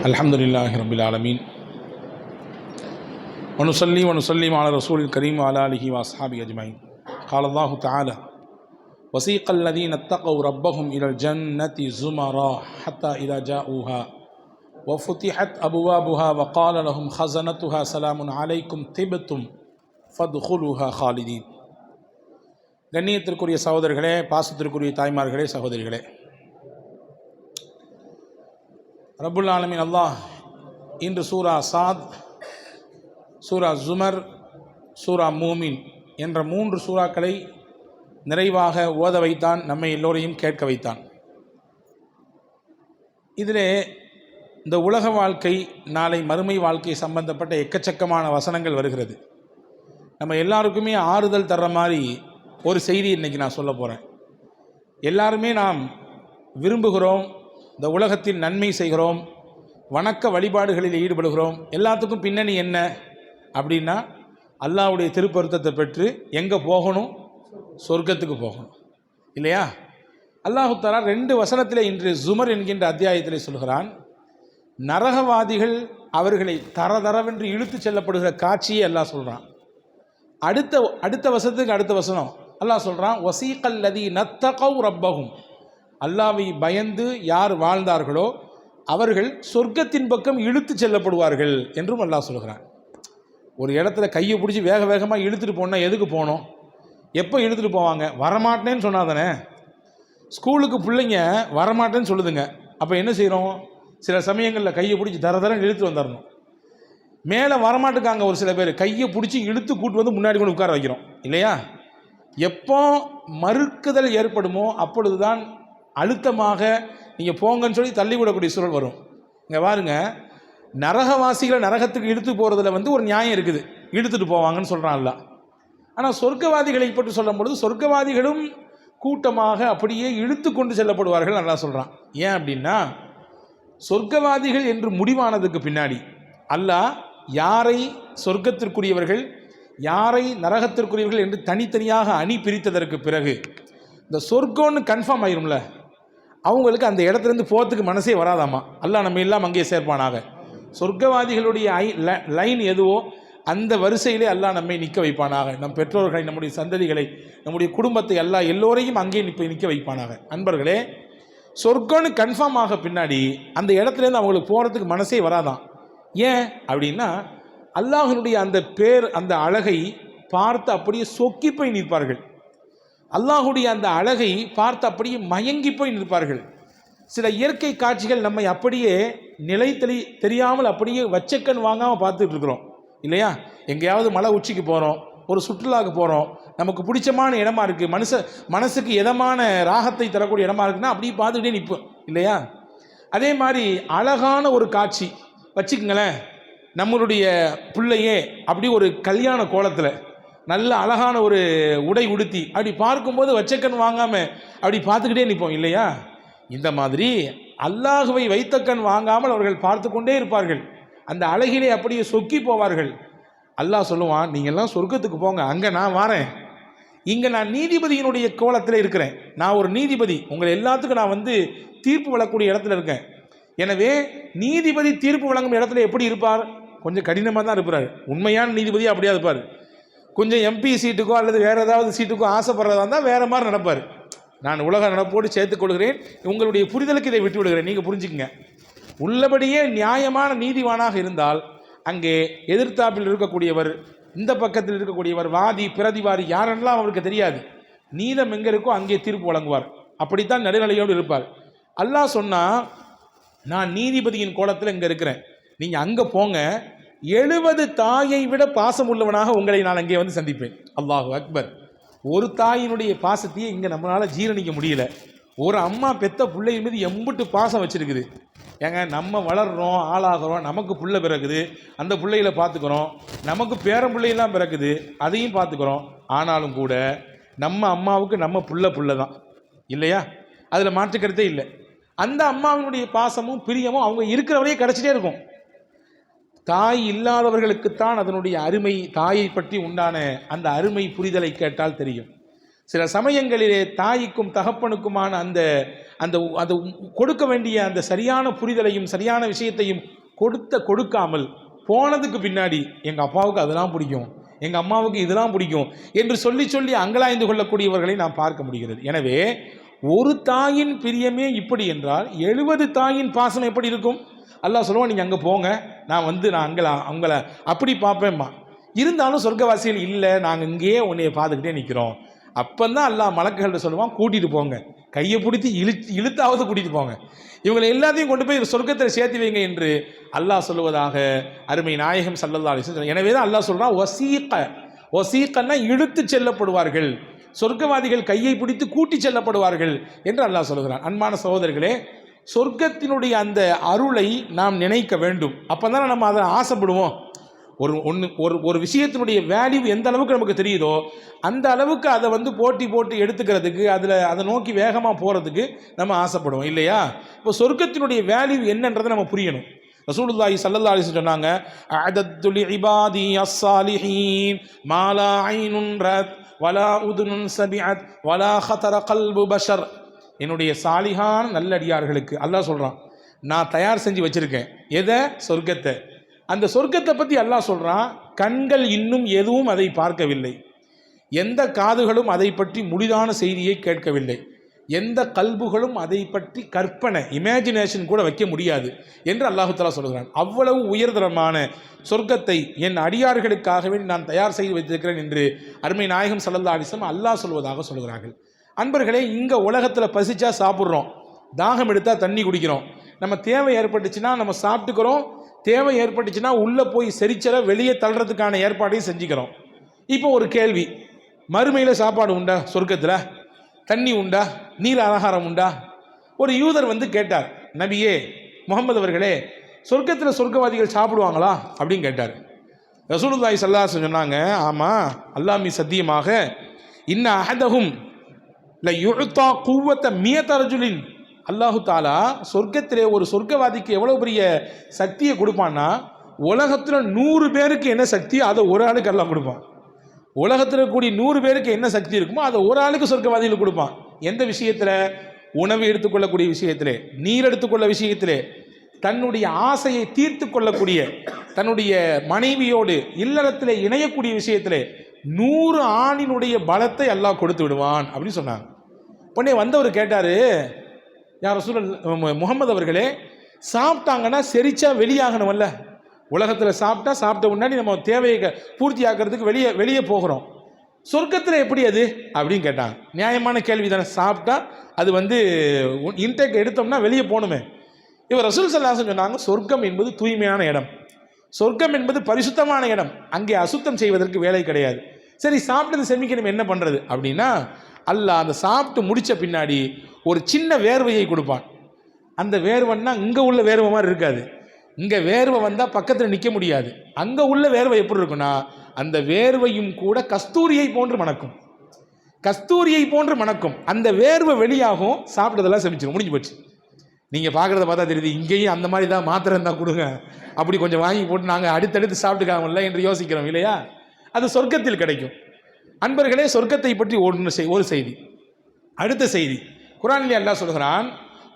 அல்ஹம்துலில்லாஹி ரப்பில் ஆலமீன் வனுஸல்லி வனுஸல்லிம் அலா ரசூலில் கரீம் வ அலா ஆலிஹி வ அஸ்ஹாபிஹி அஜ்மஈன். قال الله تعالى وسيق الذين اتقوا ربهم إلى الجنة زمرا حتى إذا جاءوها وفتحت أبوابها وقال لهم خزنتها سلام عليكم طبتم فادخلوها خالدين. கண்ணியத்திற்குரிய சகோதரர்களே, பாசத்திற்குரிய தாய்மார்களே, சகோதரிகளே, ரப்புல் ஆலமீன் அல்லாஹ் இன்று சூரா சாத், சூரா ஜுமர், சூரா மூமின் என்ற 3 சூறாக்களை நிறைவாக ஓத வைத்தான், நம்மை எல்லோரையும் கேட்க வைத்தான். இதிலே இந்த உலக வாழ்க்கை, நாளை மறுமை வாழ்க்கை சம்பந்தப்பட்ட எக்கச்சக்கமான வசனங்கள் வருகிறது. நம்ம எல்லாருக்குமே ஆறுதல் தர்ற மாதிரி ஒரு செய்தி இன்றைக்கி நான் சொல்ல போகிறேன். எல்லாருமே நாம் விரும்புகிறோம், இந்த உலகத்தில் நன்மை செய்கிறோம், வணக்க வழிபாடுகளில் ஈடுபடுகிறோம். எல்லாத்துக்கும் பின்னணி என்ன அப்படின்னா, அல்லாஹ்வுடைய திருப்பொருத்தத்தை பெற்று எங்கே போகணும்? சொர்க்கத்துக்கு போகணும், இல்லையா? அல்லாஹு தஆலா 2 வசனத்தில் இன்று ஜுமர் என்கின்ற அத்தியாயத்தில் சொல்கிறான், நரகவாதிகள் அவர்களை தரதரவென்று இழுத்து செல்லப்படுகிற காட்சியை அல்லாஹ் சொல்கிறான். அடுத்த வசனத்துக்கு அடுத்த வசனம் அல்லாஹ் சொல்கிறான், வசீகல்லதீன தகவ் ரப்பஹும், அல்லாஹ்வை பயந்து யார் வாழ்ந்தார்களோ அவர்கள் சொர்க்கத்தின் பக்கம் இழுத்து செல்லப்படுவார்கள் என்றும் அல்லாஹ் சொல்கிறான். ஒரு இடத்துல கையை பிடிச்சி வேக வேகமாக இழுத்துட்டு போனால் எதுக்கு போகணும்? எப்போ இழுத்துட்டு போவாங்க? வரமாட்டேன்னு சொன்னாதானே. ஸ்கூலுக்கு பிள்ளைங்க வரமாட்டேன்னு சொல்லுதுங்க, அப்போ என்ன செய்கிறோம்? சில சமயங்களில் கையை பிடிச்சி தரன்னு இழுத்து வந்துடணும். மேலே வரமாட்டுக்காங்க ஒரு சில பேர், கையை பிடிச்சி இழுத்து கூட்டு வந்து முன்னாடி கொண்டு உட்கார வைக்கிறோம், இல்லையா? எப்போ மறுக்குதல் ஏற்படுமோ அப்பொழுது தான் அழுத்தமாக நீங்கள் போங்கன்னு சொல்லி தள்ளிவிடக்கூடிய சூழல் வரும். இங்கே பாருங்க, நரகவாசிகளை நரகத்துக்கு இழுத்து போகிறதுல ஒரு நியாயம் இருக்குது, இழுத்துட்டு போவாங்கன்னு சொல்கிறான் அல்லாஹ். ஆனால் சொர்க்கவாதிகளை பற்றி சொல்லும் பொழுது சொர்க்கவாதிகளும் கூட்டமாக அப்படியே இழுத்து கொண்டு செல்லப்படுவார்கள் அல்லாஹ் சொல்கிறான். ஏன் அப்படின்னா, சொர்க்கவாதிகள் என்று முடிவானதுக்கு பின்னாடி அல்லாஹ் யாரை சொர்க்கத்திற்குரியவர்கள் யாரை நரகத்திற்குரியவர்கள் என்று தனித்தனியாக அணி பிரித்ததற்கு பிறகு இந்த சொர்க்கம்னு கன்ஃபார்ம் ஆயிரும்ல, அவங்களுக்கு அந்த இடத்துலேருந்து போகிறதுக்கு மனசே வராதாமா. அல்லாஹ் நம்ம எல்லாம் அங்கேயே சேர்ப்பானாக. சொர்க்கவாதிகளுடைய லைன் எதுவோ அந்த வரிசையிலே அல்லாஹ் நம்மை நிற்க வைப்பானாக. நம் பெற்றோர்களை, நம்முடைய சந்ததிகளை, நம்முடைய குடும்பத்தை அல்லாஹ் எல்லோரையும் அங்கே நிற்க வைப்பானாக. அன்பர்களே, சொர்க்கம்னு கன்ஃபார்ம் ஆக பின்னாடி அந்த இடத்துலேருந்து அவங்களுக்கு போகிறதுக்கு மனசே வராதான். ஏன் அப்படின்னா, அல்லாஹ்வுடைய அந்த பேர், அந்த அழகை பார்த்து அப்படியே சொக்கி போய் நிற்பார்கள். அல்லாஹ்வுடைய அந்த அழகை பார்த்து அப்படியே மயங்கி போய் நிற்பார்கள். சில இயற்கை காட்சிகள் நம்மை அப்படியே தெரியாமல் அப்படியே வச்சக்கண் வாங்காமல் பார்த்துட்டு இருக்கிறோம், இல்லையா? எங்கேயாவது மலை உச்சிக்கு போகிறோம், ஒரு சுற்றுலாவுக்கு போகிறோம், நமக்கு பிடிச்சமான இடமா இருக்குது, மனசுக்கு எதமான ராகத்தை தரக்கூடிய இடமா இருக்குன்னா அப்படியே பார்த்துக்கிட்டே நிற்போம், இல்லையா? அதே மாதிரி அழகான ஒரு காட்சி வச்சுக்கங்களேன், நம்மளுடைய பிள்ளையே அப்படி ஒரு கல்யாண கோலத்தில் நல்ல அழகான ஒரு உடை உடுத்தி அப்படி பார்க்கும்போது வச்சக்கண் வாங்காமல் அப்படி பார்த்துக்கிட்டே நிற்போம், இல்லையா? இந்த மாதிரி அல்லாஹ்வை வைத்த கண் வாங்காமல் அவர்கள் பார்த்து கொண்டே இருப்பார்கள். அந்த அழகிலே அப்படியே சொக்கி போவார்கள். அல்லாஹ் சொல்லுவான், நீங்கள்லாம் சொர்க்கத்துக்கு போங்க, அங்கே நான் வரேன். இங்கே நான் நீதிபதியினுடைய கோலத்தில் இருக்கிறேன். நான் ஒரு நீதிபதி, உங்களை எல்லாத்துக்கும் நான் தீர்ப்பு வழங்கக்கூடிய இடத்துல இருக்கேன். எனவே நீதிபதி தீர்ப்பு வழங்கும் இடத்துல எப்படி இருப்பார்? கொஞ்சம் கடினமாக தான் இருப்பார். உண்மையான நீதிபதி அப்படியே இருப்பார். கொஞ்சம் எம்பி சீட்டுக்கோ அல்லது வேறு ஏதாவது சீட்டுக்கோ ஆசைப்படுறதா இருந்தால் வேறு மாதிரி நடப்பார். நான் உலக நடப்போடு சேர்த்துக்கொள்கிறேன், உங்களுடைய புரிதலுக்கு இதை விட்டு விடுகிறேன், நீங்கள் புரிஞ்சுக்கங்க. உள்ளபடியே நியாயமான நீதிவானாக இருந்தால் அங்கே எதிர்த்தாப்பில் இருக்கக்கூடியவர், இந்த பக்கத்தில் இருக்கக்கூடியவர், வாதி பிரதிவாதி யாரெல்லாம் அவருக்கு தெரியாது. நீதம் எங்கே இருக்கோ அங்கே தீர்ப்பு வழங்குவார். அப்படித்தான் நடுநிலையோடு இருப்பார். அல்லாஹ் சொன்னால், நான் நீதிபதியின் கோலத்தில் இங்கே இருக்கிறேன், நீங்கள் அங்கே போங்க, 70 தாயை விட பாசம் உள்ளவனாக உங்களை நான் அங்கே சந்திப்பேன். அல்லாஹு அக்பர். ஒரு தாயினுடைய பாசத்தையே இங்கே நம்மளால் ஜீரணிக்க முடியல. ஒரு அம்மா பெத்த பிள்ளையின் மீது எம்பிட்டு பாசம் வச்சுருக்குது. ஏங்க, நம்ம வளர்கிறோம், ஆளாகிறோம், நமக்கு புள்ள பிறக்குது, அந்த பிள்ளைகளை பார்த்துக்கிறோம், நமக்கு பேரம் பிள்ளையெல்லாம் பிறக்குது, அதையும் பார்த்துக்கிறோம். ஆனாலும் கூட நம்ம அம்மாவுக்கு நம்ம புள்ள தான், இல்லையா? அதில் மாற்றுக்கிறதே இல்லை. அந்த அம்மாவினுடைய பாசமும் பிரியமும் அவங்க இருக்கிறவரையே கிடச்சிட்டே இருக்கும். தாய் இல்லாதவர்களுக்குத்தான் அதனுடைய அருமை, தாயை பற்றி உண்டான அந்த அருமை புரிதலை கேட்டால் தெரியும். சில சமயங்களிலே தாய்க்கும் தகப்பனுக்குமான அந்த அந்த அது கொடுக்க வேண்டிய அந்த சரியான புரிதலையும் சரியான விஷயத்தையும் கொடுக்காமல் போனதுக்கு பின்னாடி எங்கள் அப்பாவுக்கு அதெல்லாம் பிடிக்கும், எங்கள் அம்மாவுக்கு இதெல்லாம் பிடிக்கும் என்று சொல்லி சொல்லி அங்கலாய்ந்து கொள்ளக்கூடியவர்களை நாம் பார்க்க முடிகிறது. எனவே ஒரு தாயின் பிரியமே இப்படி என்றால் 70 தாயின் பாசம் எப்படி இருக்கும்? அல்லாஹ் சொல்லுவான், நீங்கள் அங்கே போங்க, நான் அவங்கள அப்படி பார்ப்பேம்மா. இருந்தாலும் சொர்க்கவாசிகள் இல்லை, நாங்கள் இங்கேயே உன்னைய பார்த்துக்கிட்டே நிற்கிறோம். அப்போதான் அல்லாஹ் மலக்குகள்கிட்ட சொல்லுவான், கூட்டிகிட்டு போங்க, கையை பிடிச்சி இழுத்தாவது கூட்டிகிட்டு போங்க, இவங்களை எல்லாத்தையும் கொண்டு போய் சொர்க்கத்தில் சேர்த்து வைங்க என்று அல்லாஹ் சொல்லுவதாக அருமை நாயகம் ஸல்லல்லாஹு அலைஹி வஸல்லம். எனவே தான் அல்லாஹ் சொல்கிறான், வசீகன்னா இழுத்து செல்லப்படுவார்கள், சொர்க்கவாதிகள் கையை பிடித்து கூட்டி செல்லப்படுவார்கள் என்று அல்லாஹ் சொல்லுகிறான். அன்பான சகோதரர்களே, சொர்க்கத்தினுடைய அந்த அருளை நாம் நினைக்க வேண்டும். அப்போ தானே நம்ம அதை ஆசைப்படுவோம். ஒரு விஷயத்தினுடைய வேல்யூ எந்த அளவுக்கு நமக்கு தெரியுதோ அந்த அளவுக்கு அதை போட்டி எடுத்துக்கிறதுக்கு, அதை நோக்கி வேகமாக போகிறதுக்கு நம்ம ஆசைப்படுவோம் இல்லையா? இப்போ சொர்க்கத்தினுடைய வேல்யூ என்னன்றதை நம்ம புரியணும். ரசூலுல்லாஹி ஸல்லல்லாஹு அலைஹி வஸல்லம் சொன்னாங்க, அஅதத்து லிஇபாதி அஸ்ஸாலிஹீன் மா லா ஐனுன் ரஅத் வலா உதுனுன் சமிஅத் வலா ஹதர கல்பு பஷர். என்னுடைய சாலிஹான நல்லடியார்களுக்கு அல்லாஹ் சொல்கிறான், நான் தயார் செஞ்சு வச்சுருக்கேன். எதை? சொர்க்கத்தை. அந்த சொர்க்கத்தை பற்றி அல்லாஹ் சொல்கிறான், கண்கள் இன்னும் எதுவும் அதை பார்க்கவில்லை, எந்த காதுகளும் அதை பற்றி முழுதான செய்தியை கேட்கவில்லை, எந்த கல்புகளும் அதை பற்றி கற்பனை இமேஜினேஷன் கூட வைக்க முடியாது என்று அல்லாஹு தஆலா சொல்கிறான். அவ்வளவு உயர்தரமான சொர்க்கத்தை என் அடியார்களுக்காகவே நான் தயார் செய்து வைத்திருக்கிறேன் என்று அருமை நாயகம் ஸல்லல்லாஹு அலைஹி வஸல்லம் அல்லாஹ் சொல்வதாக சொல்கிறார்கள். அன்பர்களே, இங்கே உலகத்தில் பசிச்சா சாப்பிட்றோம், தாகம் எடுத்தால் தண்ணி குடிக்கிறோம், நம்ம தேவை ஏற்பட்டுச்சுன்னா நம்ம சாப்பிட்டுக்கிறோம், தேவை ஏற்பட்டுச்சுன்னா உள்ளே போய் செரிச்சலை வெளியே தள்ளுறதுக்கான ஏற்பாடையும் செஞ்சுக்கிறோம். இப்போ ஒரு கேள்வி, மறுமையில் சாப்பாடு உண்டா? சொர்க்கத்தில் தண்ணி உண்டா? நீர் ஆகாரம் உண்டா? ஒரு யூதர் கேட்டார், நபியே முகமது அவர்களே, சொர்க்கத்தில் சொர்க்கவாதிகள் சாப்பிடுவாங்களா அப்படின்னு கேட்டார். ரசூலுல்லாஹி ஸல்லல்லாஹு அலைஹி வஸல்லம் சொன்னாங்க, ஆமாம், அல்லாஹ் மீ சத்தியமாக, இன்ன அஹதஹும் லயுத்தா குவத்த மியத ரஜுலின். அல்லாஹு தாலா சொர்க்கத்திலே ஒரு சொர்க்கவாதிக்கு எவ்வளோ பெரிய சக்தியை கொடுப்பான்னா, உலகத்தில் 100 பேருக்கு என்ன சக்தியோ அதை ஒரு ஆளுக்கு எல்லாம் கொடுப்பான். உலகத்தில் கூடிய 100 பேருக்கு என்ன சக்தி இருக்குமோ அதை ஒரு ஆளுக்கு சொர்க்கவாதிகள் கொடுப்பான். எந்த விஷயத்தில்? உணவு எடுத்துக்கொள்ளக்கூடிய விஷயத்திலே, நீர் எடுத்துக்கொள்ள விஷயத்திலே, தன்னுடைய ஆசையை தீர்த்து கொள்ளக்கூடிய, தன்னுடைய மனைவியோடு இல்லறத்திலே இணையக்கூடிய விஷயத்திலே 100 ஆணினுடைய பலத்தை அல்லாஹ் கொடுத்து விடுவான் அப்படின்னு சொன்னாங்க. உடனே வந்தவர் கேட்டார், யார் ரசூலுல்லாஹ் முகமது அவர்களே, சாப்பிட்டாங்கன்னா செரிச்சா வெளியாகணும்ல, உலகத்தில் சாப்பிட்ட முன்னாடி நம்ம தேவையை பூர்த்தி ஆக்கிறதுக்கு வெளியே போகிறோம், சொர்க்கத்தில் எப்படி அது அப்படின்னு கேட்டாங்க. நியாயமான கேள்வி தானே, சாப்பிட்டா அது இன்டேக் எடுத்தோம்னா வெளியே போகணுமே. இவர் ரசூல் ஸல்லல்லாஹு அலைஹி வஸல்லம் சொன்னாங்க, சொர்க்கம் என்பது தூய்மையான இடம், சொர்க்கம் என்பது பரிசுத்தமான இடம், அங்கே அசுத்தம் செய்வதற்கு வேலை கிடையாது. சரி, சாப்பிட்டது செமிக்கணும், என்ன பண்ணுறது அப்படின்னா, அல்லாஹ் அந்த சாப்பிட்டு முடித்த பின்னாடி ஒரு சின்ன வேர்வையை கொடுப்பான். அந்த வேர்வைன்னா இங்கே உள்ள வேர்வை மாதிரி இருக்காது, இங்கே வேர்வை வந்தால் பக்கத்தில் நிற்க முடியாது. அங்கே உள்ள வேர்வை எப்படி இருக்குன்னா, அந்த வேர்வையும் கூட கஸ்தூரியை போன்று மணக்கும், கஸ்தூரியை போன்று மணக்கும். அந்த வேர்வை வெளியாகும், சாப்பிட்டதெல்லாம் செமிச்சிடும், முடிஞ்சு போச்சு. நீங்கள் பார்க்குறத பார்த்தா தெரியுது, இங்கேயும் அந்த மாதிரி தான் மாத்திரை இருந்தால் கொடுங்க, அப்படி கொஞ்சம் வாங்கி போட்டு நாங்கள் அடுத்தடுத்து சாப்பிட்டுக்காமல்ல என்று யோசிக்கிறோம் இல்லையா? அது சொர்க்கத்தில் கிடைக்கும். அன்பர்களே, சொர்க்கத்தை பற்றி ஒரு செய்தி. அடுத்த செய்தி, குர்ஆனிலே அல்லாஹ் சொல்கிறான்,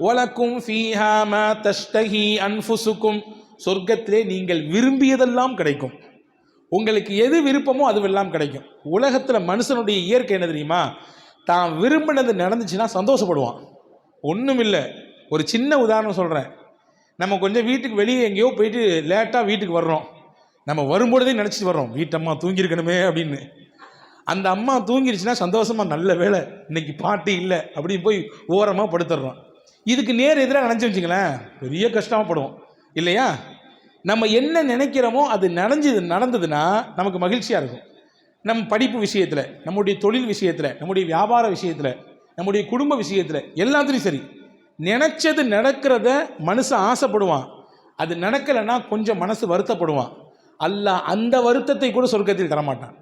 வலக்கும் ஃபீஹா மா தஷ்தஹி அன்ஃபுசுக்கும். சொர்க்கத்திலே நீங்கள் விரும்பியதெல்லாம் கிடைக்கும், உங்களுக்கு எது விருப்பமோ அதுவெல்லாம் கிடைக்கும். உலகத்தில் மனுஷனுடைய இயற்கை என்ன தெரியுமா? தான் விரும்பினது நடந்துச்சுன்னா சந்தோஷப்படுவான். ஒன்றும் இல்லை, ஒரு சின்ன உதாரணம் சொல்கிறேன். நம்ம கொஞ்சம் வீட்டுக்கு வெளியே எங்கேயோ போயிட்டு லேட்டாக வீட்டுக்கு வர்றோம், நம்ம வரும்பொழுதே நினச்சிட்டு வர்றோம், வீட்டம்மா தூங்கியிருக்கணுமே அப்படின்னு. அந்த அம்மா தூங்கிடுச்சுன்னா சந்தோஷமாக, நல்ல வேலை இன்னைக்கு பாட்டு இல்லை அப்படின்னு போய் ஓரமாக படுத்துடுறோம். இதுக்கு நேர் எதிராக நினச்சி வச்சுங்களேன், பெரிய கஷ்டமாகப்படுவோம் இல்லையா? நம்ம என்ன நினைக்கிறோமோ அது நடந்ததுன்னா நமக்கு மகிழ்ச்சியாக இருக்கும். நம்ம படிப்பு விஷயத்தில், நம்முடைய தொழில் விஷயத்தில், நம்முடைய வியாபார விஷயத்தில், நம்முடைய குடும்ப விஷயத்தில், எல்லாத்துலேயும் சரி, நினச்சது நடக்கிறத மனுஷன் ஆசைப்படுவான், அது நடக்கலைன்னா கொஞ்சம் மனசு வருத்தப்படுவான். அல்லாஹ் அந்த வருத்தத்தை கூட சொர்க்கத்தில் தரமாட்டான்.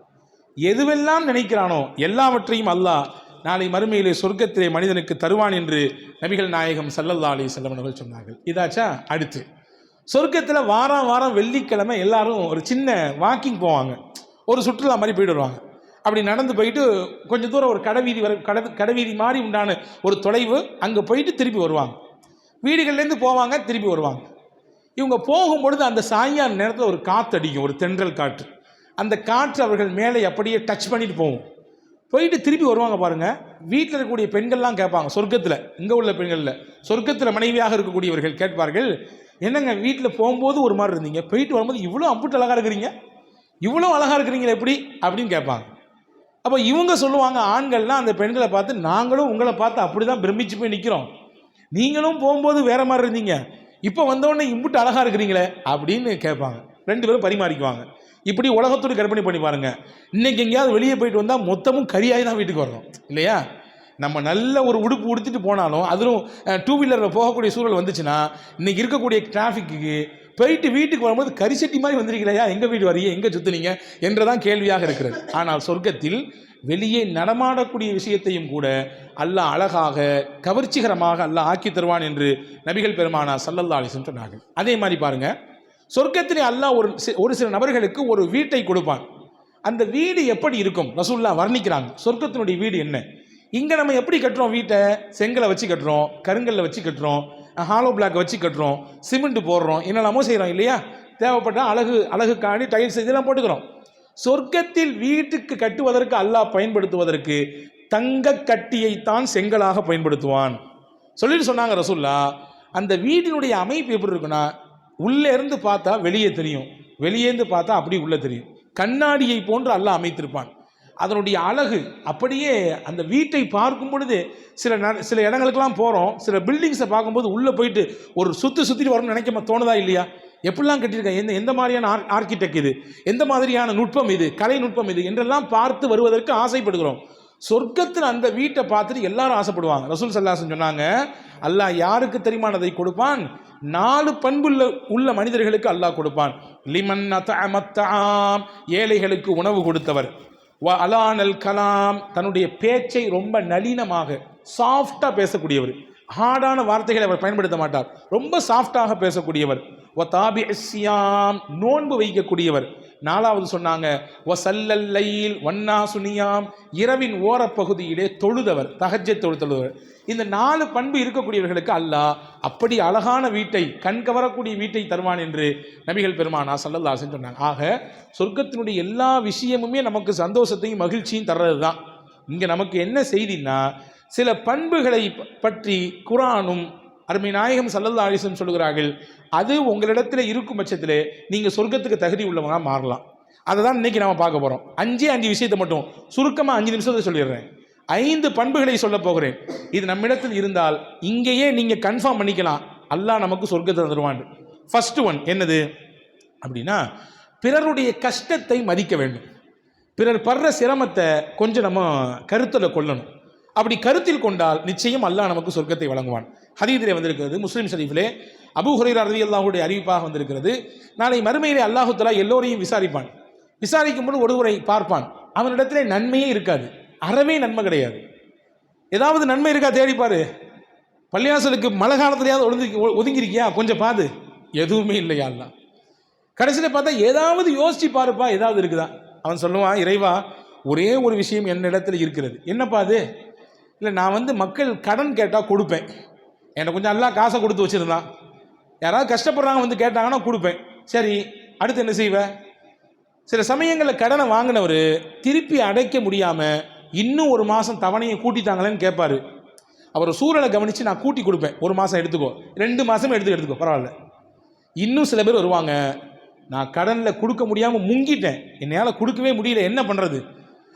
எதுவெல்லாம் நினைக்கிறானோ எல்லாவற்றையும் அல்லாஹ் நாளை மறுமையிலே சொர்க்கத்திலே மனிதனுக்கு தருவான் என்று நபிகள் நாயகம் ஸல்லல்லாஹு அலைஹி வஸல்லம் அவர்கள் சொன்னார்கள். இதாச்சா? அடுத்து, சொர்க்கத்தில் வாரம் வெள்ளிக்கிழமை எல்லாரும் ஒரு சின்ன வாக்கிங் போவாங்க, ஒரு சுற்றுலா மாதிரி போயிட்டு வருவாங்க. அப்படி நடந்து போயிட்டு கொஞ்சம் தூரம் ஒரு கடைவீதி மாதிரி உண்டான ஒரு தொலைவு, அங்கே போயிட்டு திருப்பி வருவாங்க. வீடுகள்லேருந்து போவாங்க, திருப்பி வருவாங்க. இவங்க போகும்பொழுது அந்த சாயங்கால நேரத்தில் ஒரு காற்று அடிக்கும், ஒரு தென்றல் காற்று. அந்த காற்று அவர்கள் மேலே அப்படியே டச் பண்ணிட்டு போகும். போயிட்டு திருப்பி வருவாங்க பாருங்கள். வீட்டில் இருக்கக்கூடிய பெண்கள்லாம் கேட்பாங்க, சொர்க்கத்தில், இங்கே உள்ள பெண்களில் சொர்க்கத்தில் மனைவியாக இருக்கக்கூடியவர்கள் கேட்பார்கள், என்னங்க வீட்டில் போகும்போது ஒரு மாதிரி இருந்தீங்க, போயிட்டு வரும்போது இவ்வளோ அம்புட்டு அழகாக இருக்கிறீங்க, இவ்வளோ அழகாக இருக்கிறீங்களா எப்படி அப்படின்னு கேட்பாங்க. அப்போ இவங்க சொல்லுவாங்க, ஆண்கள்லாம் அந்த பெண்களை பார்த்து, நாங்களும் உங்களை பார்த்து அப்படி தான் பிரமிச்சு போய் நிற்கிறோம், நீங்களும் போகும்போது வேற மாதிரி இருந்தீங்க, இப்போ வந்தோடனே இம்புட்டு அழகாக இருக்கிறீங்களே அப்படின்னு கேட்பாங்க. ரெண்டு பேரும் பரிமாறிக்குவாங்க. இப்படி உலகத்தோடு கற்பனை பண்ணி பாருங்க. இன்னைக்கு எங்கேயாவது வெளியே போயிட்டு வந்தால் மொத்தமும் கரியாகி தான் வீட்டுக்கு வரணும் இல்லையா? நம்ம நல்ல ஒரு உடுப்பு உடுத்திட்டு போனாலும், அதிலும் டூ வீலரில் போகக்கூடிய சூழல் வந்துச்சுன்னா, இன்னைக்கு இருக்கக்கூடிய டிராஃபிக்கு போயிட்டு வீட்டுக்கு வரும்போது கரிசட்டி மாதிரி வந்திருக்கலையா, எங்கள் வீடு வரையே, எங்கே சுற்றுனீங்க என்றதான் கேள்வியாக இருக்கிறது. ஆனால் சொர்க்கத்தில் வெளியே நடமாடக்கூடிய விஷயத்தையும் கூட அல்லாஹ் அழகாக கவர்ச்சிகரமாக அல்லாஹ் ஆக்கி தருவான் என்று நபிகள் பெருமானா ஸல்லல்லாஹு அலைஹி வஸல்லம் சொன்னார்கள். அதே மாதிரி பாருங்க, சொர்க்கத்திலே அல்லாஹ் ஒரு சில நபர்களுக்கு ஒரு வீட்டை கொடுப்பான். அந்த வீடு எப்படி இருக்கும் ரசூலுல்லாஹ் வர்ணிக்கிறாங்க. சொர்க்கத்தினுடைய வீடு என்ன? இங்கே நம்ம எப்படி கட்டுறோம் வீட்டை? செங்கலை வச்சு கட்டுறோம், கருங்கல்ல வச்சு கட்டுறோம், ஹாலோ பிளாக் வச்சு கட்டுறோம், சிமெண்ட் போடுறோம், என்னெல்லாமோ செய்கிறோம் இல்லையா? தேவைப்பட்ட அழகுக்காண்டி டைல்ஸ் இதெல்லாம் போட்டுக்கிறோம். சொர்க்கத்தில் வீட்டுக்கு கட்டுவதற்கு அல்லாஹ் பயன்படுத்துவதற்கு தங்க கட்டியைத்தான் செங்கலாக பயன்படுத்துவான் சொல்லிட்டு சொன்னாங்க ரசூலுல்லாஹ். அந்த வீட்டினுடைய அமைப்பு எப்படி இருக்குன்னா, உள்ளே இருந்து பார்த்தா வெளியே தெரியும், வெளியேந்து பார்த்தா அப்படி உள்ளே தெரியும். கண்ணாடியை போன்று அல்லாஹ் அமைத்திருப்பான். அதனுடைய அழகு அப்படியே அந்த வீட்டை பார்க்கும் பொழுது சில இடங்களுக்கெல்லாம் போகிறோம், சில பில்டிங்ஸை பார்க்கும்போது உள்ளே போயிட்டு ஒரு சுற்றிட்டு வரணும்னு நினைக்க தோணுதா இல்லையா? எப்படிலாம் கட்டியிருக்காங்க, எந்த மாதிரியான ஆர்கிடெக்ட் இது, எந்த மாதிரியான நுட்பம் இது, கலை நுட்பம் இது என்றெல்லாம் பார்த்து வருவதற்கு ஆசைப்படுகிறோம். சொர்க்கத்தில் அந்த வீட்டை பார்த்துட்டு எல்லாரும் ஆசைப்படுவாங்க. ரசூல் ஸல்லல்லாஹு அலைஹி வஸல்லம் சொன்னாங்க, அல்லாஹ் யாருக்கு தெரியுமானதை கொடுப்பான்? 4 பண்புள்ள உள்ள மனிதர்களுக்கு அல்லாஹ் கொடுப்பான். லிமன் அத்அமத்ஆம், ஏழைகளுக்கு உணவு கொடுத்தவர். வ அலானல் கலாம், தன்னுடைய பேச்சை ரொம்ப நளினமாக சாஃப்டாக பேசக்கூடியவர், ஹார்டான வார்த்தைகளை அவர் பயன்படுத்த மாட்டார், ரொம்ப சாஃப்டாக பேசக்கூடியவர். வ தாபி சியாம், நோன்பு வைக்கக்கூடியவர். 4வது சொன்னாங்க, வ சல்லல் லைல் வன்னா சுனியாம், இரவின் ஓரப்பகுதியிலே தொழுதவர், தஹஜ்ஜத் தொழுதவர். இந்த 4 பண்பு இருக்கக்கூடியவர்களுக்கு அல்லாஹ் அப்படி அழகான வீட்டை, கண் கவரக்கூடிய வீட்டை தருவான் என்று நபிகள் பெருமானா ஸல்லல்லாஹு அலைஹி வஸல்லம் சொன்னாங்க. ஆக சொர்க்கத்தினுடைய எல்லா விஷயமுமே நமக்கு சந்தோஷத்தையும் மகிழ்ச்சியும் தர்றது தான். இங்கே நமக்கு என்ன செய்தின்னா, சில பண்புகளை பற்றி குர்ஆனும் அருமை நாயகம் ஸல்லல்லாஹு அலைஹி வஸல்லம் சொல்கிறார்கள். அது உங்களிடத்தில் இருக்கும் பட்சத்தில் நீங்கள் சொர்க்கத்துக்கு தகுதி உள்ளவங்க மாறலாம். அதை தான் இன்னைக்கு நம்ம பார்க்க போகிறோம். 5 விஷயத்தை மட்டும் சுருக்கமாக 5 நிமிஷத்தை சொல்லிடுறேன். 5 பண்புகளை சொல்ல போகிறேன். இது நம்மிடத்தில் இருந்தால் இங்கேயே நீங்கள் கன்ஃபார்ம் பண்ணிக்கலாம், அல்லாஹ் நமக்கு சொர்க்கத்தை தருவான். ஃபர்ஸ்ட் ஒன் என்னது அப்படின்னா, பிறருடைய கஷ்டத்தை மதிக்க வேண்டும். பிறர் படுற சிரமத்தை கொஞ்சம் நம்ம கருத்தில் கொள்ளணும். அப்படி கருத்தில் கொண்டால் நிச்சயம் அல்லாஹ் நமக்கு சொர்க்கத்தை வழங்குவான். ஹதீஸிலே வந்திருக்கிறது, முஸ்லிம் ஷரீஃபிலே அபூ ஹுரைரா ரலியல்லாஹுடைய அறிவிப்பாக வந்திருக்கிறது. நாளை மறுமையிலே அல்லாஹு தஆலா எல்லோரையும் விசாரிப்பான். விசாரிக்கும்போது ஒருவரை பார்ப்பான், அவனிடத்திலே நன்மையே இருக்காது, அறவே நன்மை கிடையாது. ஏதாவது நன்மை இருக்கா தேடிப்பாரு. பள்ளியாசலுக்கு மழை காலத்திலேயாவது ஒதுங்கிருக்கியா கொஞ்சம் பாது, எதுவுமே இல்லையா அல்லாஹ். கடைசியில் பார்த்தா ஏதாவது யோசிச்சு பாருப்பா, ஏதாவது இருக்குதா? அவன் சொல்லுவான், இறைவா ஒரே ஒரு விஷயம் என்னிடத்தில் இருக்கிறது. என்னப்பா அது? இல்லை, நான் மக்கள் கடன் கேட்டால் கொடுப்பேன், எனக்கு கொஞ்சம் எல்லாம் காசை கொடுத்து வச்சுருந்தான், யாராவது கஷ்டப்படுறாங்க கேட்டாங்கன்னா கொடுப்பேன். சரி, அடுத்து என்ன செய்வேன்? சில சமயங்களில் கடனை வாங்கினவர் திருப்பி அடைக்க முடியாமல் இன்னும் 1 மாதம் தவணையை கூட்டிட்டாங்களேன்னு கேட்பார். அவர் சூழலை கவனித்து நான் கூட்டி கொடுப்பேன், 1 மாதம் எடுத்துக்கோ, 2 மாதம் எடுத்துக்கோ பரவாயில்ல. இன்னும் சில பேர் வருவாங்க, நான் கடனில் கொடுக்க முடியாமல் முங்கிட்டேன், என்னால் கொடுக்கவே முடியல, என்ன பண்ணுறது,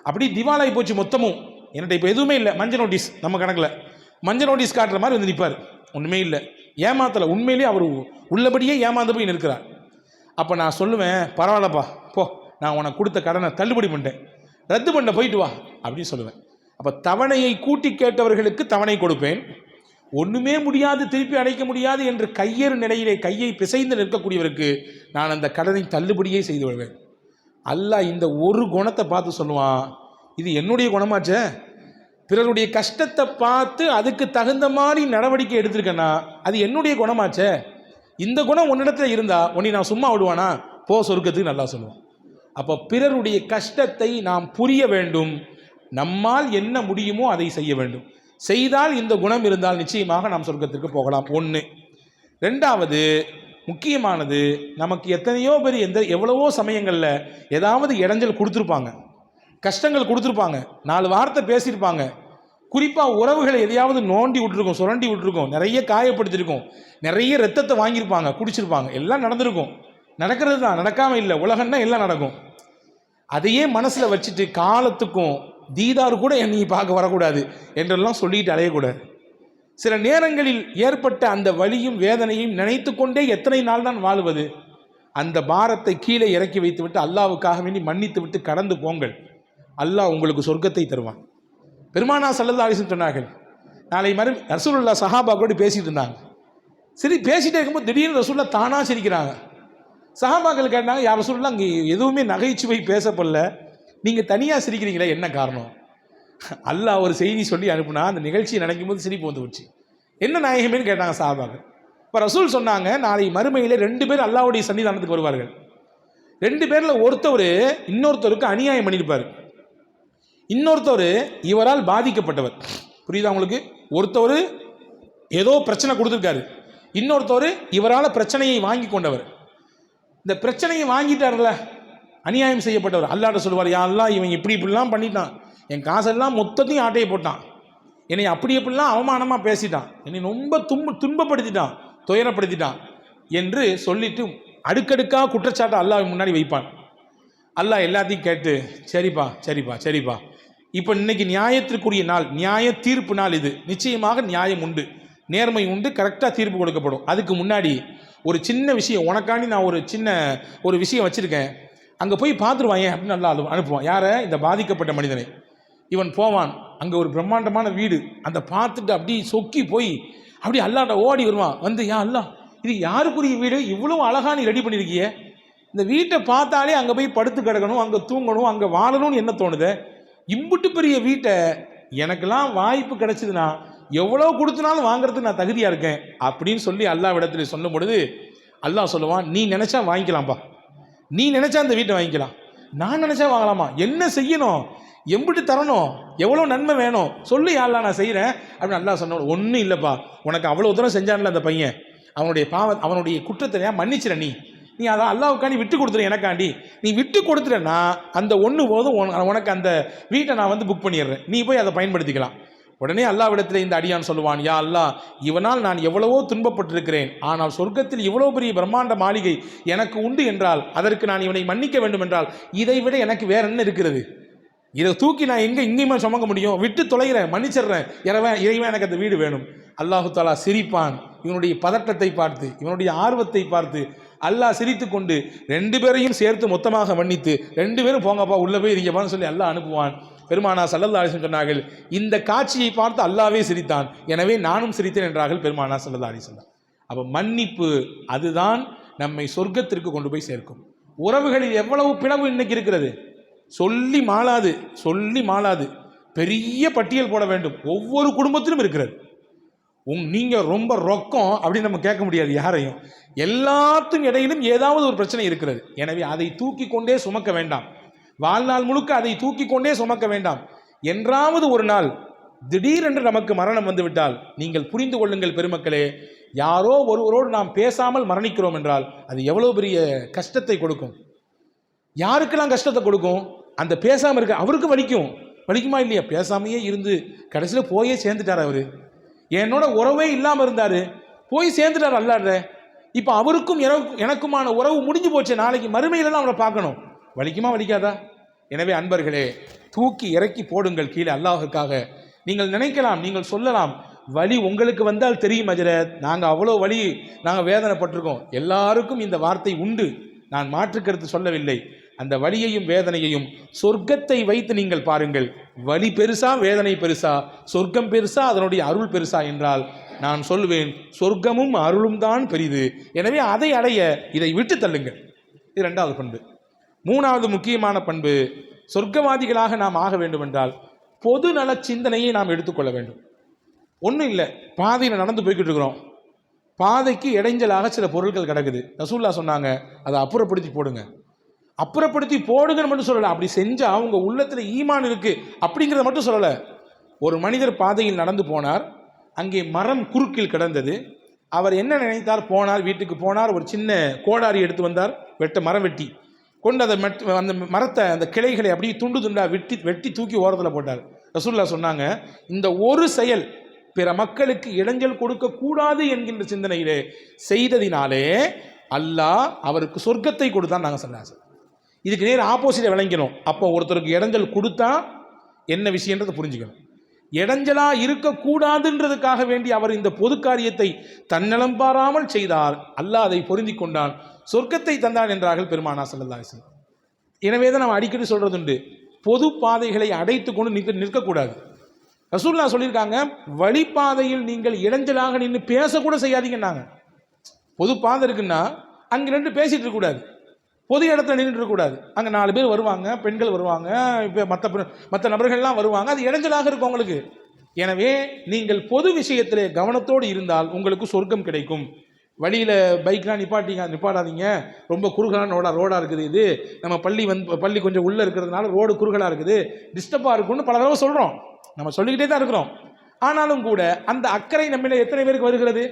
அப்படி திவாலாகி போச்சு மொத்தமும், என்கிட்ட இப்போ எதுவுமே இல்லை, மஞ்சள் நோட்டீஸ், நம்ம கணக்கில் மஞ்சள் நோட்டீஸ் காட்டுற மாதிரி நிற்பார். ஒன்றுமே இல்லை, ஏமாத்தலை, உண்மையிலேயே அவர் உள்ளபடியே ஏமாந்து போய் நிற்கிறார். அப்போ நான் சொல்லுவேன், பரவாயில்லப்பா போ, நான் உனக்கு கொடுத்த கடனை தள்ளுபடி பண்ணிட்டேன், ரத்து பண்ண போயிட்டு வா அப்படின்னு சொல்லுவேன். அப்போ தவணையை கூட்டி கேட்டவர்களுக்கு தவணை கொடுப்பேன், ஒன்றுமே முடியாது, திருப்பி அடைக்க முடியாது என்று கையேறு நிலையிலே கையை பிசைந்து நிற்கக்கூடியவருக்கு நான் அந்த கடனை தள்ளுபடியே செய்து வருவேன். அல்லாஹ் இந்த ஒரு குணத்தை பார்த்து சொல்லுவான், இது என்னுடைய குணமாச்சே, பிறருடைய கஷ்டத்தை பார்த்து அதுக்கு தகுந்த மாதிரி நடவடிக்கை எடுத்திருக்கேன்னா அது என்னுடைய குணமாச்சே, இந்த குணம் உன்னிடத்தில் இருந்தால் உன்னை நான் சும்மா விடுவானா, போ சொர்க்கத்துக்கு நல்லா சொல்லுவான். அப்போ பிறருடைய கஷ்டத்தை நாம் புரிய வேண்டும், நம்மால் என்ன முடியுமோ அதை செய்ய வேண்டும். செய்தால் இந்த குணம் இருந்தால் நிச்சயமாக நாம் சொர்க்கத்திற்கு போகலாம். ஒன்று. ரெண்டாவது முக்கியமானது, நமக்கு எத்தனையோ பேர் எவ்வளவோ சமயங்களில் ஏதாவது இடைஞ்சல் கொடுத்துருப்பாங்க, கஷ்டங்கள் கொடுத்துருப்பாங்க, 4 வார்த்தை பேசியிருப்பாங்க, குறிப்பாக உறவுகளை எதையாவது நோண்டி விட்டுருக்கோம், சுரண்டி விட்டுருக்கோம், நிறைய காயப்படுத்திருக்கோம், நிறைய ரத்தத்தை வாங்கியிருப்பாங்க, குடிச்சிருப்பாங்க, எல்லாம் நடந்திருக்கும். நடக்கிறது தான், நடக்காமல் இல்லை, உலகம்னா எல்லாம் நடக்கும். அதையே மனசில் வச்சுட்டு காலத்துக்கும் தீதார் கூட என்னை பார்க்க வரக்கூடாது என்றெல்லாம் சொல்லிட்டு அலையக்கூடாது. சில நேரங்களில் ஏற்பட்ட அந்த வலியும் வேதனையும் நினைத்து கொண்டே எத்தனை நாள் தான் வாழுவது? அந்த பாரத்தை கீழே இறக்கி வைத்து விட்டு அல்லாவுக்காக வேண்டி மன்னித்து விட்டு கடந்து போங்கள். அல்லாஹ் உங்களுக்கு சொர்க்கத்தை தருவான். பெருமானா ஸல்லல்லாஹு அலைஹி வஸல்லம் சொன்னார்கள், நாளை ரசூலுல்லாஹ் சஹாபா கூட பேசிட்டு இருந்தாங்க. சரி, பேசிட்டே இருக்கும்போது திடீர்னு ரசூலுல்லாஹ் தானாக சிரிக்கிறாங்க. சஹாபாக்கள் கேட்டாங்க, யார் ரசூலுல்லாஹ் அங்கே எதுவுமே நகைச்சுவை பேசப்படல, நீங்கள் தனியாக சிரிக்கிறீங்களே, என்ன காரணம்? அல்லாஹ் ஒரு செய்தி சொல்லி அனுப்புனா அந்த நிகழ்ச்சியை நினைக்கும் போது சிரிப்பு வந்து போச்சு. என்ன நாயகமேன்னு கேட்டாங்க சஹாபாக்கள். இப்போ ரசூல் சொன்னாங்க, நாளை மறுமையில் 2 பேர் அல்லாஹ்வுடைய சன்னிதானத்துக்கு வருவார்கள். 2 பேரில் ஒருத்தவர் இன்னொருத்தருக்கு அநியாயம் பண்ணியிருப்பார். இன்னொருத்தவர் இவரால் பாதிக்கப்பட்டவர். புரியுதா உங்களுக்கு? ஒருத்தவர் ஏதோ பிரச்சனை கொடுத்துருக்காரு, இன்னொருத்தவர் இவரால் பிரச்சனையை வாங்கி கொண்டவர். இந்த பிரச்சனையை வாங்கிட்டார்ல, அநியாயம் செய்யப்பட்டவர், அல்லாஹ்ட்ட சொல்லுவார், யா அல்லாஹ், இவன் இப்படிலாம் பண்ணிட்டான், என் காசெல்லாம் மொத்தத்தையும் ஆட்டையை போட்டான், என்னை அப்படி எப்படிலாம் அவமானமாக பேசிட்டான், என்னை ரொம்ப துன்பப்படுத்திட்டான், துயரப்படுத்திட்டான் என்று சொல்லிட்டு அடுக்கடுக்காக குற்றச்சாட்டை அல்லாஹ் முன்னாடி வைப்பான். அல்லாஹ் எல்லாத்தையும் கேட்டு, சரிப்பா சரிப்பா சரிப்பா, இப்போ இன்னைக்கு நியாயத்திற்குரிய நாள், நியாய தீர்ப்பு நாள், இது நிச்சயமாக நியாயம் உண்டு, நேர்மை உண்டு, கரெக்டாக தீர்ப்பு கொடுக்கப்படும். அதுக்கு முன்னாடி ஒரு சின்ன விஷயம், உனக்காண்டி நான் ஒரு விஷயம் வச்சுருக்கேன், அங்கே போய் பார்த்துருவாங்க அப்படின்னு நல்லா அனுப்புவான். யாரை? இந்த பாதிக்கப்பட்ட மனிதனை. இவன் போவான், அங்கே ஒரு பிரம்மாண்டமான வீடு, அந்த பார்த்துட்டு அப்படி சொக்கி போய் அப்படி அல்லாட்ட ஓடி வருவான். வந்து, யா அல்லா, இது யாருக்குரிய வீடு, இவ்வளோ அழகா நீ ரெடி பண்ணியிருக்கிய, இந்த வீட்டை பார்த்தாலே அங்கே போய் படுத்து கிடக்கணும், அங்கே தூங்கணும், அங்கே வாழணும்னு என்ன தோணுது? இம்புட்டு பெரிய வீட்டை எனக்கெல்லாம் வாய்ப்பு கிடைச்சதுன்னா எவ்வளோ கொடுத்தனாலும் வாங்குறதுக்கு நான் தகுதியாக இருக்கேன் அப்படின்னு சொல்லி அல்லாஹ்விடத்தில் சொல்லும் பொழுது அல்லாஹ் சொல்லுவான், நீ நினச்சா வாங்கிக்கலாம்ப்பா, நீ நினச்சா அந்த வீட்டை வாங்கிக்கலாம், நான் நினச்சா வாங்கலாமா, என்ன செய்யணும், எம்பிட்டு தரணும், எவ்வளோ நன்மை வேணும் சொல்லி, யாரெல்லாம் நான் செய்கிறேன் அப்படின்னு அல்லாஹ் சொன்ன. ஒன்றும் இல்லைப்பா, உனக்கு அவ்வளோ தூரம் செஞ்சான்ல அந்த பையன், அவனுடைய குற்றத்தை மன்னிச்சிட, நீ அதை அல்லாவுக்காண்டி விட்டு கொடுத்துரு, எனக்காண்டி நீ விட்டு கொடுத்துட்டேன்னா அந்த ஒன்று போதும், உனக்கு அந்த வீட்டை நான் வந்து புக் பண்ணிடுறேன், நீ போய் அதை பயன்படுத்திக்கலாம். உடனே அல்லாஹ்விடத்தில் இந்த அடியான் சொல்லுவான், யா அல்லாஹ், இவனால் நான் எவ்வளவோ துன்பப்பட்டிருக்கிறேன், ஆனால் சொர்க்கத்தில் இவ்வளோ பெரிய பிரம்மாண்ட மாளிகை எனக்கு உண்டு என்றால் அதற்கு நான் இவனை மன்னிக்க வேண்டும் என்றால் இதை விட எனக்கு வேற என்ன இருக்கிறது? இதை தூக்கி நான் எங்கேயுமே சுமக்க முடியும்? விட்டு தொலைகிறேன், மன்னிச்சிடுறேன், இறைவன் எனக்கு அந்த வீடு வேணும். அல்லாஹு தாலா சிரிப்பான். இவனுடைய பதட்டத்தை பார்த்து, இவனுடைய ஆர்வத்தை பார்த்து அல்லாஹ் சிரித்து கொண்டு 2 பேரையும் சேர்த்து மொத்தமாக மன்னித்து 2 பேரும் போங்கப்பா, உள்ளே போய் இருக்கப்பான்னு சொல்லி அல்லாஹ் அனுப்புவான். பெருமானா ஸல்லல்லாஹு அலைஹி வஸல்லம் சொன்னார்கள், இந்த காட்சியை பார்த்து அல்லாஹ்வே சிரித்தான், எனவே நானும் சிரித்தேன் என்றார்கள் பெருமானா ஸல்லல்லாஹு அலைஹி வஸல்லம். அப்போ மன்னிப்பு அதுதான் நம்மை சொர்க்கத்திற்கு கொண்டு போய் சேர்க்கும். உறவுகளில் எவ்வளவு பிளவு இன்னைக்கு இருக்கிறது, சொல்லி மாளாது, பெரிய பட்டியல் போட வேண்டும், ஒவ்வொரு குடும்பத்திலும் இருக்கிறது. நீங்கள் ரொம்ப ரொக்கம் அப்படின்னு நம்ம கேட்க முடியாது யாரையும், எல்லாத்துக்கும் இடையிலும் ஏதாவது ஒரு பிரச்சனை இருக்கிறது. எனவே அதை தூக்கி கொண்டே சுமக்க வேண்டாம், வாழ்நாள் முழுக்க அதை தூக்கி கொண்டே சுமக்க வேண்டாம். என்றாவது ஒரு நாள் திடீரென்று நமக்கு மரணம் வந்துவிட்டால் நீங்கள் புரிந்து கொள்ளுங்கள் பெருமக்களே, யாரோ ஒருவரோடு நாம் பேசாமல் மரணிக்கிறோம் என்றால் அது எவ்வளோ பெரிய கஷ்டத்தை கொடுக்கும். யாருக்கெல்லாம் கஷ்டத்தை கொடுக்கும்? அந்த பேசாமல் இருக்க அவருக்கு வலிக்குமா இல்லையா? பேசாமையே இருந்து கடைசியில் போயே சேர்ந்துட்டார். அவர் என்னோட உறவே இல்லாமல் இருந்தார், போய் சேர்ந்துட்டார் அல்லாஹ்ட்ட. இப்போ அவருக்கும் எனக்குமான உறவு முடிஞ்சு போச்சு, நாளைக்கு மறுமையிலலாம் அவரை பார்க்கணும். வலிக்குமா வலிக்காதா? எனவே அன்பர்களே, தூக்கி இறக்கி போடுங்கள் கீழே அல்லாஹுக்காக. நீங்கள் நினைக்கலாம், நீங்கள் சொல்லலாம், வலி உங்களுக்கு வந்தால் தெரியும் ஹஜ்ரத், நாங்கள் அவ்வளோ வலி, நாங்கள் வேதனைப்பட்டிருக்கோம். எல்லாருக்கும் இந்த வார்த்தை உண்டு, நான் மாற்றுக்கருத்து சொல்லவில்லை. அந்த வலியையும் வேதனையையும் சொர்க்கத்தை வைத்து நீங்கள் பாருங்கள். வலி பெருசா, வேதனை பெருசா, சொர்க்கம் பெருசா, அதனுடைய அருள் பெருசா என்றால் நான் சொல்வேன், சொர்க்கமும் அருளும் தான் பெரிது. எனவே அதை அடைய இதை விட்டு தள்ளுங்கள். இது 2வது பண்பு. 3வது முக்கியமான பண்பு, சொர்க்கவாதிகளாக நாம் ஆக வேண்டும் என்றால் பொது நல சிந்தனையை நாம் எடுத்துக்கொள்ள வேண்டும். ஒன்றும் இல்லை, பாதையில் நடந்து போய்கிட்டு இருக்கிறோம், பாதைக்கு இடைஞ்சலாக சில பொருட்கள் கிடக்குது, ரசூலுல்லாஹ் சொன்னாங்க அதை அப்புறப்படுத்தி போடுங்க. அப்புறப்படுத்தி போடுங்கன்னு மட்டும் சொல்லலை. அப்படி செஞ்சா உங்க உள்ளத்துல ஈமான் இருக்கு அப்படிங்கிறத மட்டும் சொல்லலை. ஒரு மனிதர் பாதையில் நடந்து போனார், அங்கே மரம் குறுக்கில் கிடந்தது. அவர் என்ன நினைத்தார்? போனார், வீட்டுக்கு போனார், ஒரு சின்ன கோடாரி எடுத்து வந்தார், மரம் வெட்டி கொண்டு அந்த மரத்தை, அந்த கிளைகளை அப்படியே துண்டு துண்டா வெட்டி தூக்கி ஓரத்தில் போட்டார். ரசூலுல்லாஹ் சொன்னாங்க, இந்த ஒரு செயல் பிற மக்களுக்கு இடைஞ்சல் கொடுக்க கூடாது என்கின்ற சிந்தனையிலே செய்ததினாலே அல்லாஹ் அவருக்கு சொர்க்கத்தை கொடுத்தான். நாங்கள் சொன்னாங்க, இதுக்கு நேர் ஆப்போசிட்டை விளங்கணும். அப்போ ஒருத்தருக்கு இடைஞ்சல் கொடுத்தா என்ன விஷயன்றதை புரிஞ்சுக்கணும். இடைஞ்சலா இருக்கக்கூடாதுன்றதுக்காக வேண்டி அவர் இந்த பொது காரியத்தை தன்னலம் பாராமல் செய்தார், அல்லாஹ் அதை பொருந்தி கொண்டான், சொர்க்கத்தை தந்தான் என்றார்கள் பெருமானார் ஸல்லல்லாஹு அலைஹி வஸல்லம். எனவே தான் நம்ம அடிக்கடி சொல்றதுண்டு, பொது பாதைகளை அடைத்து கொண்டு நிற்கக்கூடாது. ரசூலுல்லாஹ் சொல்லியிருக்காங்க, வழிபாதையில் நீங்கள் இடைஞ்சலாக நின்று பேசக்கூட செய்யாதீங்கன்னாங்க. பொது பாதை இருக்குன்னா அங்கே நின்று பேசிட்டு இருக்கக்கூடாது, பொது இடத்துல நின்று இருக்கக்கூடாது. அங்கே 4 பேர் வருவாங்க, பெண்கள் வருவாங்க, இப்போ மற்ற நபர்கள்லாம் வருவாங்க, அது இடைஞ்சலாக இருக்கும் உங்களுக்கு. எனவே நீங்கள் பொது விஷயத்திலே கவனத்தோடு இருந்தால் உங்களுக்கு சொர்க்கம் கிடைக்கும். வழியில் பைக்லாம் நிப்பாட்டாதீங்க, ரொம்ப குறுகலான ரோடாக இருக்குது, இது நம்ம பள்ளி கொஞ்சம் உள்ளே இருக்கிறதுனால ரோடு குறுகலாக இருக்குது, டிஸ்டர்பாக இருக்குன்னு பல தடவை சொல்கிறோம், நம்ம சொல்லிக்கிட்டே தான் இருக்கிறோம். ஆனாலும் கூட அந்த அக்கறை நம்மள எத்தனை பேருக்கு வருகிறது?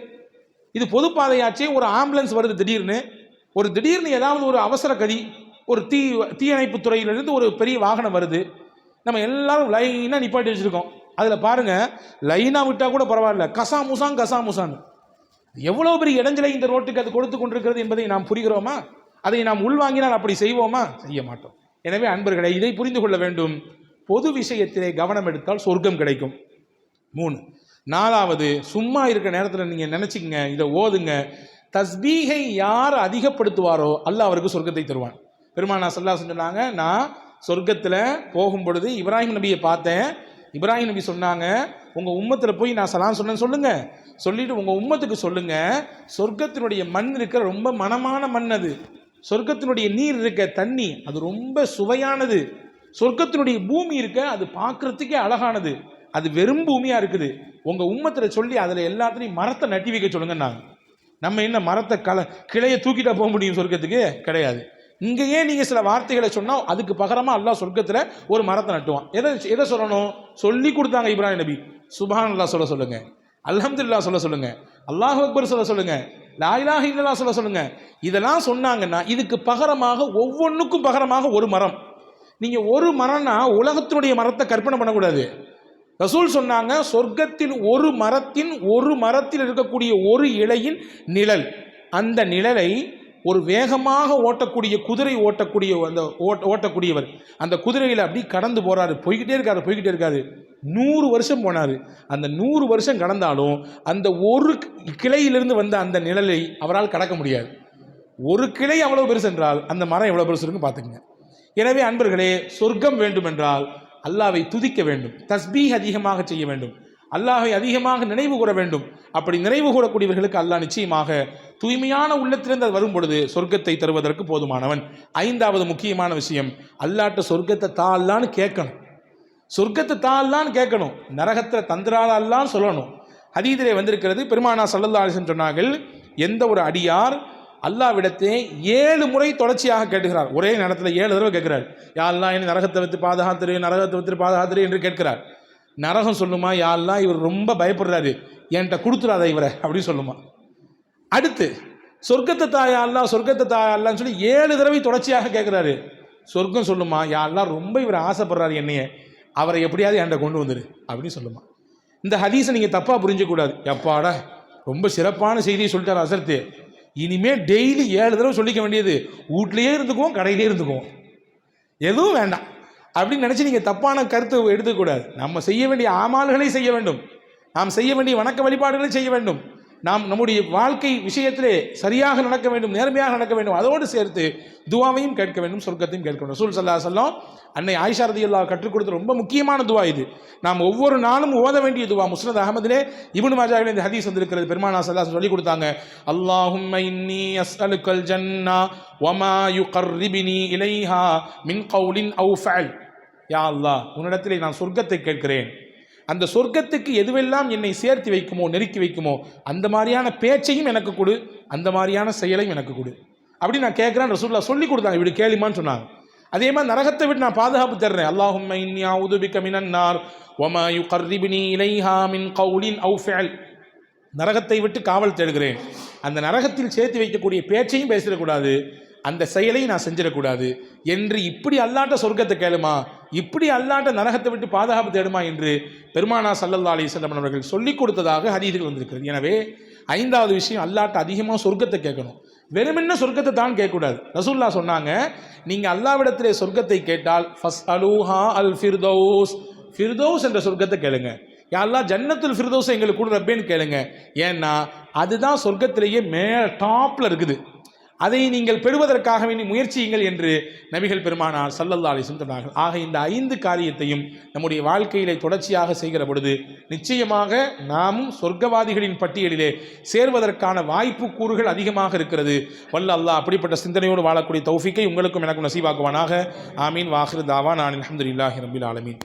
இது பொது பாதையாச்சு, ஒரு ஆம்புலன்ஸ் வருது திடீர்னு ஏதாவது ஒரு அவசர கதி, ஒரு தீயணைப்பு துறையிலிருந்து ஒரு பெரிய வாகனம் வருது, நம்ம எல்லாரும் லைனாக நிப்பாட்டி வச்சுருக்கோம். அதில் பாருங்கள், லைனாக விட்டால் கூட பரவாயில்ல, கசாமுசான்னு எவ்வளோ பெரிய இடைஞ்சலை இந்த ரோட்டுக்கு அது கொடுத்து கொண்டிருக்கிறது என்பதை நாம் புரிகிறோமா? அதை நாம் உள்வாங்கினால் அப்படி செய்வோமா? செய்ய மாட்டோம். எனவே அன்பர்களை, இதை புரிந்து கொள்ள வேண்டும். பொது விஷயத்திலே கவனம் எடுத்தால் சொர்க்கம் கிடைக்கும். 3. 4வது, சும்மா இருக்கிற நேரத்தில் நீங்கள் நினச்சிக்கங்க, இதை ஓதுங்க. தஸ்பீகை யார் அதிகப்படுத்துவாரோ அல்லாஹ் அவருக்கு சொர்க்கத்தை தருவான். பெருமானார் ஸல்லல்லாஹு அலைஹி வஸல்லம் சொன்னாங்க, நான் சொர்க்கத்தில் போகும் பொழுது இப்ராஹிம் நபியை பார்த்தேன். இப்ராஹிம் நபி சொன்னாங்க, உங்கள் உம்மத்தில் போய் நான் சலாம் சொன்னேன்னு சொல்லுங்க, சொல்லிட்டு உங்கள் உம்மத்துக்கு சொல்லுங்க, சொர்க்கத்தினுடைய மண் இருக்கிற ரொம்ப மனமான மண், அது சொர்க்கத்தினுடைய நீர் இருக்க தண்ணி அது ரொம்ப சுவையானது, சொர்க்கத்தினுடைய பூமி இருக்க அது பார்க்கறதுக்கே அழகானது, அது வெறும் பூமியாக இருக்குது. உங்கள் உம்மத்தில் சொல்லி அதில் எல்லாத்துலேயும் மரத்தை நட்டி வைக்க சொல்லுங்கன்னாங்க. நம்ம என்ன மரத்தை கிளையை தூக்கிட்டா போக முடியும் சொர்க்கத்துக்கு? கிடையாது. இங்கேயே நீங்கள் சில வார்த்தைகளை சொன்னால் அதுக்கு பகரமாக அல்லாஹ் சொர்க்கத்தில் ஒரு மரத்தை நட்டுவான். எதை சொல்லணும்? சொல்லி கொடுத்தாங்க இப்ராஹிம் நபி. சுப்ஹானல்லாஹ் சொல்ல சொல்லுங்க, அல்ஹம்துலில்லாஹ் சொல்ல சொல்லுங்க, அல்லாஹு அக்பர் சொல்ல சொல்லுங்க, லா இலாஹ இல்லல்லாஹ் சொல்ல சொல்லுங்க. இதெல்லாம் சொன்னாங்கன்னா இதுக்கு பகரமாக, ஒவ்வொன்றுக்கும் பகரமாக ஒரு மரம். நீங்கள் ஒரு மரம்னா உலகத்தினுடைய மரத்தை கற்பனை பண்ணக்கூடாது. ரசூல் சொன்னாங்க, சொர்க்கத்தில் ஒரு மரத்தில் இருக்கக்கூடிய ஒரு இலையின் நிழல், அந்த நிழலை ஒரு வேகமாக ஓட்டக்கூடிய குதிரை ஓட்டக்கூடியவர் அந்த குதிரையில் அப்படி கடந்து போறாரு, போய்கிட்டே இருக்காரு. 100 வருஷம் போனார். அந்த 100 வருஷம் கடந்தாலும் அந்த ஒரு கிளையிலிருந்து வந்த அந்த நிழலை அவரால் கடக்க முடியாது. ஒரு கிளை அவ்வளவு பெருசு என்றால் அந்த மரம் எவ்வளவு பெருசு இருக்குன்னு பார்த்துக்கங்க. எனவே அன்பர்களே, சொர்க்கம் வேண்டும் என்றால் அல்லாஹ்வை துதிக்க வேண்டும், தஸ்பீஹ் அதிகமாக செய்ய வேண்டும், அல்லாஹ்வை அதிகமாக நினைவு கூற வேண்டும். அப்படி நினைவு கூறக்கூடியவர்களுக்கு அல்லாஹ் நிச்சயமாக தூய்மையான உள்ளத்திலிருந்து வரும் பொழுது சொர்க்கத்தை தருவதற்கு போதுமானவன். 5வது முக்கியமான விஷயம், அல்லாஹ்ட்ட சொர்க்கத்தை தாழ்லான்னு கேட்கணும், நரகத்தில் தந்திராலான்னு சொல்லணும். ஹதீஸிலே வந்திருக்கிறது, பெருமானார் ஸல்லல்லாஹு அலைஹி வஸல்லம் சொன்னார்கள், எந்த ஒரு அடியார் அல்லாஹ்விடத்தை 7 முறை தொடர்ச்சியாக கேட்கிறார், ஒரே நேரத்தில் 7 தடவை கேட்கிறார், யா அல்லாஹ் என்னை நரகத்தை விட்டு பாதுகாத்துரு என்று கேட்கிறார். நரகம் சொல்லுமா, யா அல்லாஹ் இவர் ரொம்ப பயப்படுறாரு, என்கிட்ட கொடுத்துடாத இவரை அப்படின்னு சொல்லுமா. அடுத்து சொர்க்கத்தை தாயா அல்லான்னு சொல்லி 7 தடவை தொடர்ச்சியாக கேட்கிறாரு. சொர்க்கம் சொல்லுமா, யா அல்லாஹ் ரொம்ப இவர் ஆசைப்படுறாரு என்னைய, அவரை எப்படியாவது என்கிட்ட கொண்டு வந்துரு அப்படின்னு சொல்லுமா. இந்த ஹதீஸை நீங்கள் தப்பாக புரிஞ்சக்கூடாது. எப்பாடா ரொம்ப சிறப்பான செய்தியை சொல்லிட்டார் அசர்த்து, இனிமேல் டெய்லி 7 தடவை சொல்லிக்க வேண்டியது, வீட்லேயே இருந்துக்குவோம், கடையிலே இருந்துக்குவோம், எதுவும் வேண்டாம் அப்படின்னு நினச்சி நீங்கள் தப்பான கருத்தை எடுத்துக்கூடாது. நம்ம செய்ய வேண்டிய ஆமால்களை செய்ய வேண்டும், நாம் செய்ய வேண்டிய வணக்க வழிபாடுகளை செய்ய வேண்டும், நாம் நம்முடைய வாழ்க்கை விஷயத்திலே சரியாக நடக்க வேண்டும், நேர்மையாக நடக்க வேண்டும், அதோடு சேர்த்து துவாவையும் கேட்க வேண்டும், சொர்க்கத்தையும் கேட்க வேண்டும். ரசூல் ஸல்லல்லாஹு அலைஹி வஸல்லம் அன்னை ஆயிஷா ரலியல்லாஹு கற்றுக் கொடுத்த ரொம்ப முக்கியமான துவா இது. நாம் ஒவ்வொரு நாளும் ஓத வேண்டிய துவா. முஸ்னத் அஹமதிலே இப்னு மாஜாவிலே இந்த ஹதீஸ் வந்திருக்கிறது. பெருமானார் ஸல்லல்லாஹு அலைஹி வஸல்லம் சொல்லி கொடுத்தாங்க, அல்லாஹும்ம இன்னி அஸ்அலுக்கல் ஜன்னா வமா யுகர்ரிபுனி இலைஹா மின் கௌலின் அவு ஃபஅல். யா அல்லாஹ், உன்னிடத்திலே நான் சொர்க்கத்தை கேட்கிறேன், அந்த சொர்க்கத்துக்கு எதுவெல்லாம் என்னை சேர்த்து வைக்குமோ, நெருக்கி வைக்குமோ, அந்த மாதிரியான பேச்சையும் எனக்கு கொடு, அந்த மாதிரியான செயலையும் எனக்கு கொடு. அப்படி நான் கேட்குறேன். ரசூலுல்லாஹ் சொல்லி கொடுத்தாங்க, இப்படி கேளுமான்னு சொன்னாங்க. அதே மாதிரி நரகத்தை விட்டு நான் பாதுகாப்பு தர்றேன். அல்லாஹும்ம இன்னி அஊது பிக மினன் நார் வமா யுகர்ரிபுனி இலைஹா மின் கௌலின் அவு ஃபிஅல். நரகத்தை விட்டு காவல் தேடுகிறேன். அந்த நரகத்தில் சேர்த்து வைக்கக்கூடிய பேச்சையும் பேசிடக்கூடாது, அந்த செயலையும் நான் செஞ்சிடக்கூடாது என்று இப்படி அல்லாட்ட சொர்க்கத்தை கேளுமா, இப்படி அல்லாட்ட நரகத்தை விட்டு பாதுகாப்பு தேடுமா என்று பெருமானா ஸல்லல்லாஹு அலைஹி வஸல்லம் அவர்கள் சொல்லிக் கொடுத்ததாக ஹதீஸ்கள் வந்திருக்கிறது. எனவே 5வது விஷயம், அல்லாட்ட அதிகமாக சொர்க்கத்தை கேட்கணும். வெறுமென்ன சொர்க்கத்தை தான் கேட்கக்கூடாது. ரசூலுல்லாஹ் சொன்னாங்க, நீங்கள் அல்லாஹ்விடத்திலே சொர்க்கத்தை கேட்டால் ஃபஸ்அலூஹா அல் ஃபிர்தௌஸ், ஃபிர்தௌஸ் என்ற சொர்க்கத்தை கேளுங்க. யா அல்லாஹ் ஜன்னத்துல் ஃபிர்தௌஸ் எங்களுக்கு கூட ரப்பேன்னு கேளுங்க. ஏன்னா அதுதான் சொர்க்கத்திலேயே டாப்ல இருக்குது. அதை நீங்கள் பெறுவதற்காக வேண்டி முயற்சியுங்கள் என்று நபிகள் பெருமானார் ஸல்லல்லாஹு அலைஹி வஸல்லம் சொன்னார்கள். ஆக இந்த 5 காரியத்தையும் நம்முடைய வாழ்க்கையிலே தொடர்ச்சியாக செய்கிற பொழுது நிச்சயமாக நாமும் சொர்க்கவாதிகளின் பட்டியலிலே சேர்வதற்கான வாய்ப்பு கூறுகள் அதிகமாக இருக்கிறது. வல்ல அல்லாஹ் அப்படிப்பட்ட சிந்தனையோடு வாழக்கூடிய தௌஃபீக்கை உங்களுக்கும் எனக்கும் நசீபாக்குவானாக. ஆமீன். வாஹிரு தாவானா அல்ஹம்துலில்லாஹி ரப்பில் ஆலமீன்.